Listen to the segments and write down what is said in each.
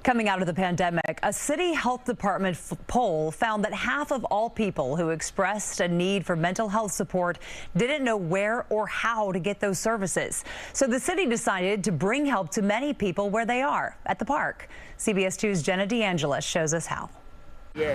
Coming out of the pandemic, a city health department poll found that half of all people who expressed a need for mental health support didn't know where or how to get those services. So the city decided to bring help to many people where they are, at the park. CBS 2's Jenna DeAngelis shows us how.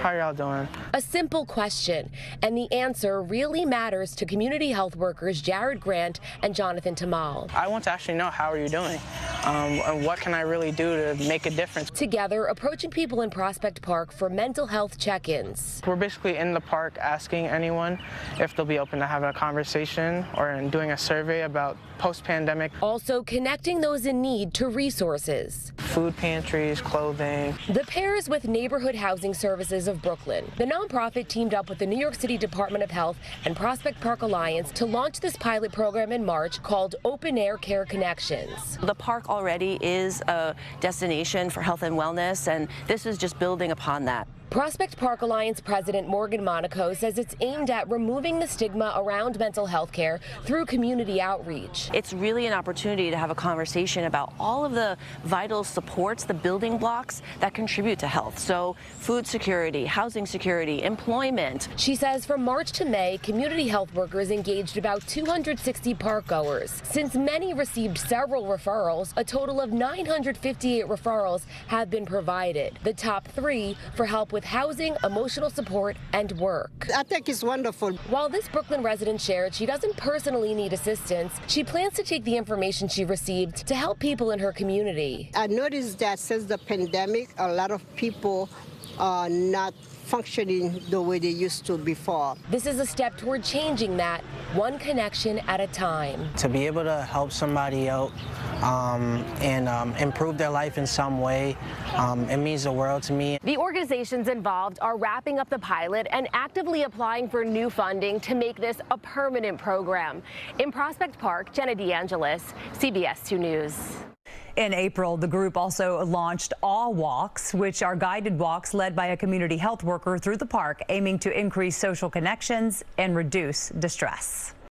How y'all doing? A simple question, and the answer really matters to community health workers Jared Grant and Jonathan Tamal. I want to actually know how are you doing, and what can I really do to make a difference. Together, approaching people in Prospect Park for mental health check-ins. We're basically in the park asking anyone if they'll be open to having a conversation or doing a survey about post-pandemic. Also connecting those in need to resources. Food pantries, clothing. The pair is with Neighborhood Housing Services of Brooklyn. The nonprofit teamed up with the New York City Department of Health and Prospect Park Alliance to launch this pilot program in March called Open Air Care Connections. The park already is a destination for health and wellness, and this is just building upon that. Prospect Park Alliance President Morgan Monaco says it's aimed at removing the stigma around mental health care through community outreach. It's really an opportunity to have a conversation about all of the vital supports, the building blocks that contribute to health. So food security, housing security, employment. She says from March to May, community health workers engaged about 260 park goers. Since many received several referrals, a total of 958 referrals have been provided. The top 3 for help with housing, emotional support, and work. I think it's wonderful. While this Brooklyn resident shared she doesn't personally need assistance, she plans to take the information she received to help people in her community. I noticed that since the pandemic, a lot of people are not functioning the way they used to before. This is a step toward changing that, one connection at a time. To be able to help somebody out and improve their life in some way, it means the world to me. The organizations involved are wrapping up the pilot and actively applying for new funding to make this a permanent program. In Prospect Park, Jenna DeAngelis, CBS 2 News. In April, the group also launched Awe Walks, which are guided walks led by a community health worker through the park, aiming to increase social connections and reduce distress.